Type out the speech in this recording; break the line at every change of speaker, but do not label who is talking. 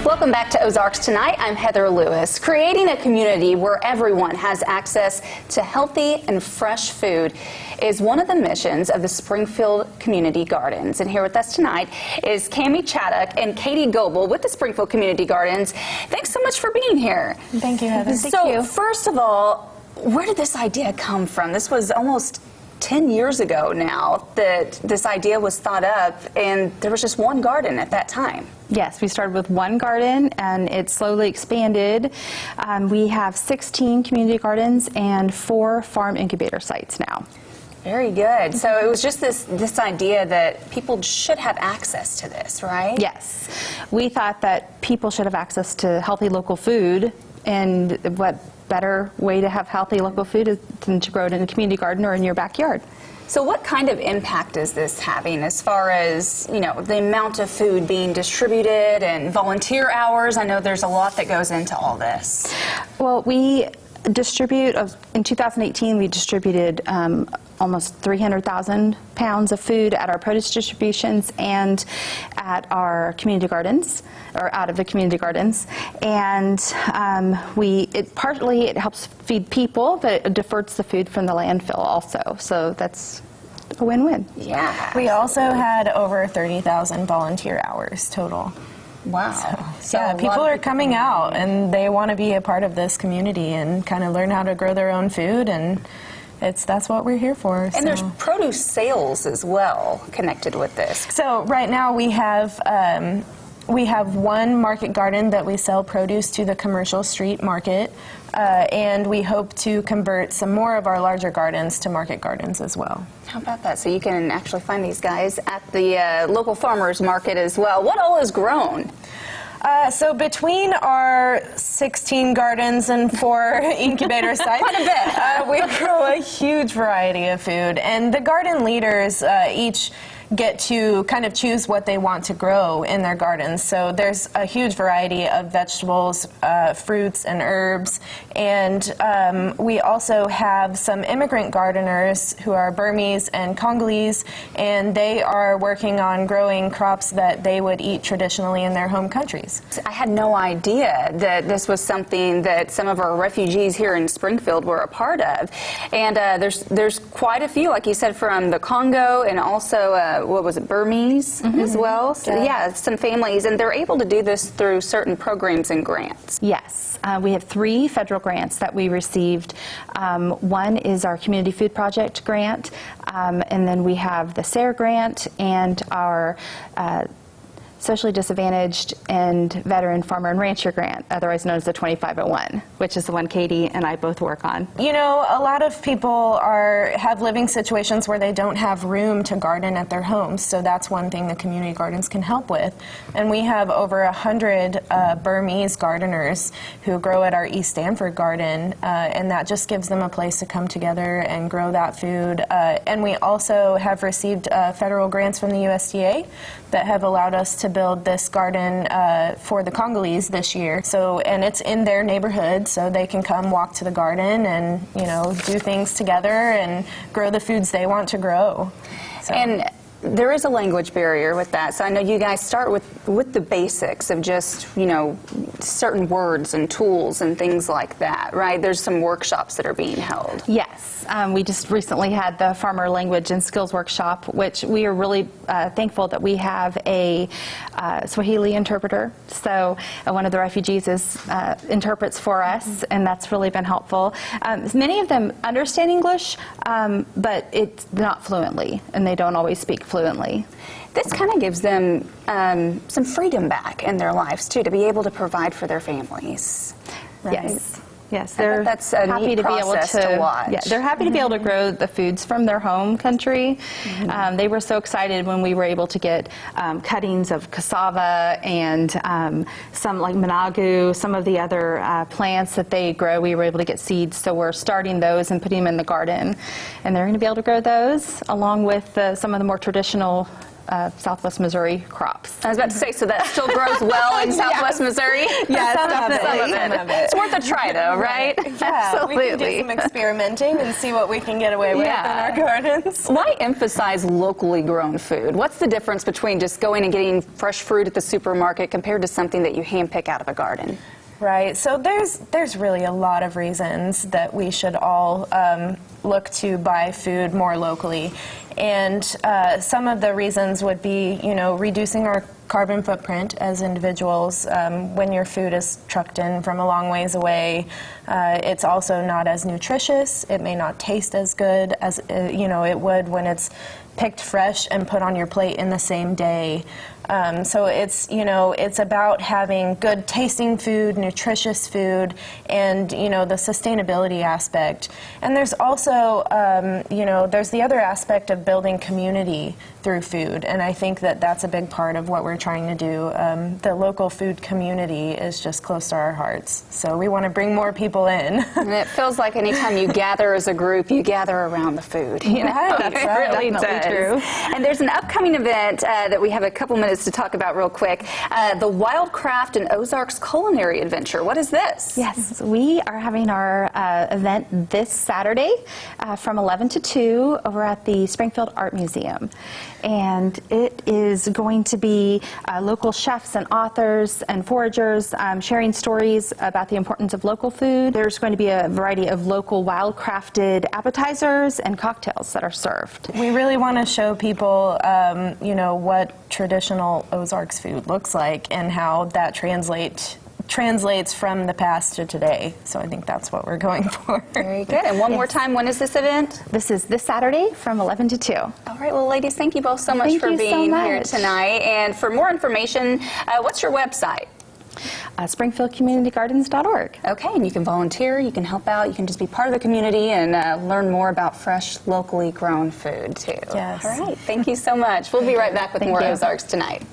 Welcome back to Ozarks Tonight. I'm Heather Lewis. Creating a community where everyone has access to healthy and fresh food is one of the missions of the Springfield Community Gardens. And here with us tonight is Cammie Chaddock and Katie Goebel with the Springfield Community Gardens. Thanks so much for being here.
Thank you, Heather.
So, first of all, where did this idea come from? This was almost 10 years ago now that this idea was thought up, and there was just one garden at that time.
Yes, we started with one garden and it slowly expanded. We have 16 community gardens and 4 farm incubator sites now.
Very good. So it was just this idea that people should have access to this, right?
Yes. We thought that people should have access to healthy local food, and what better way to have healthy local food than to grow it in a community garden or in your backyard.
So what kind of impact is this having as far as, you know, the amount of food being distributed and volunteer hours? I know there's a lot that goes into all this.
Well, we distribute, in 2018 we distributed almost 300,000 pounds of food at our produce distributions and at our community gardens, or out of the community gardens. And partly it helps feed people, but it diverts the food from the landfill also. So that's a win-win.
Yeah.
We also had over 30,000 volunteer hours total.
Wow.
So yeah, people are coming out and they want to be a part of this community and kind of learn how to grow their own food, and that's what we're here for.
And there's produce sales as well connected with this.
So right now we have one market garden that we sell produce to the commercial street market, and we hope to convert some more of our larger gardens to market gardens as well.
How about that? So you can actually find these guys at the local farmers market as well. What all is grown?
So between our 16 gardens and 4 incubator sites,
quite a bit.
We grow a huge variety of food, and the garden leaders each get to kind of choose what they want to grow in their gardens. So there's a huge variety of vegetables, fruits, and herbs. And we also have some immigrant gardeners who are Burmese and Congolese, and they are working on growing crops that they would eat traditionally in their home countries.
I had no idea that this was something that some of our refugees here in Springfield were a part of. And there's quite a few, like you said, from the Congo, and also what was it, Burmese as well? So, yeah, some families, and they're able to do this through certain programs and grants.
Yes, we have 3 federal grants that we received. One is our Community Food Project grant, and then we have the SARE grant and our Socially Disadvantaged and Veteran Farmer and Rancher Grant, otherwise known as the 2501, which is the one Katie and I both work on.
You know, a lot of people have living situations where they don't have room to garden at their homes, so that's one thing the community gardens can help with. And we have over 100 Burmese gardeners who grow at our East Stanford garden, and that just gives them a place to come together and grow that food. And we also have received federal grants from the USDA that have allowed us to build this garden for the Congolese this year. So, and it's in their neighborhood, so they can come walk to the garden and, you know, do things together and grow the foods they want to grow. So.
And there is a language barrier with that, so I know you guys start with the basics of just, you know, certain words and tools and things like that, right? There's some workshops that are being held.
Yes, we just recently had the Farmer Language and Skills Workshop, which we are really thankful that we have a Swahili interpreter. So one of the refugees interprets for us, and that's really been helpful. Many of them understand English, but it's not fluently, and they don't always speak fluently.
This kind of gives them some freedom back in their lives, too, to be able to provide for their families.
Right. Yes. Yes, they're
that's a
happy
neat
to be able
to watch.
Yeah, they're happy to be able to grow the foods from their home country. They were so excited when we were able to get cuttings of cassava and some like managu, some of the other plants that they grow. We were able to get seeds, so we're starting those and putting them in the garden, and they're going to be able to grow those along with some of the more traditional Southwest Missouri crops.
I was about to say, so that still grows well in Southwest Missouri?
Yes,
Some of
definitely.
it. It's worth a try, though, right?
Yeah,
Absolutely.
we can do some experimenting and see what we can get away with in our gardens.
Why emphasize locally grown food? What's the difference between just going and getting fresh fruit at the supermarket compared to something that you handpick out of a garden?
Right. So there's really a lot of reasons that we should all look to buy food more locally, and some of the reasons would be, reducing our carbon footprint as individuals. When your food is trucked in from a long ways away, it's also not as nutritious. It may not taste as good as it would when it's picked fresh and put on your plate in the same day. So it's about having good tasting food, nutritious food, and the sustainability aspect. And there's also there's the other aspect of building community through food, and I think that that's a big part of what we're trying to do. The local food community is just close to our hearts, so we want to bring more people in.
And it feels like anytime you gather as a group, you gather around the food.
Right, that's
It really
definitely
does.
true.
And there's an upcoming event that we have a couple minutes to talk about real quick. The Wildcraft and Ozarks Culinary Adventure. What is this?
Yes, we are having our event this Saturday from 11 to 2 over at the Springfield Art Museum. And it is going to be local chefs and authors and foragers sharing stories about the importance of local food. There's going to be a variety of local wildcrafted appetizers and cocktails that are served.
We really want to show people, what traditional Ozarks food looks like and how that translates from the past to today. So I think that's what we're going for.
Very good. And one more time, when is this event?
This is this Saturday from 11 to 2.
All right, well, ladies, thank you both so much for being here tonight. And for more information, what's your website?
SpringfieldCommunityGardens.org.
Okay, and you can volunteer, you can help out, you can just be part of the community and learn more about fresh, locally grown food, too.
Yes.
All right, thank you so much. We'll be right back with more Ozarks tonight.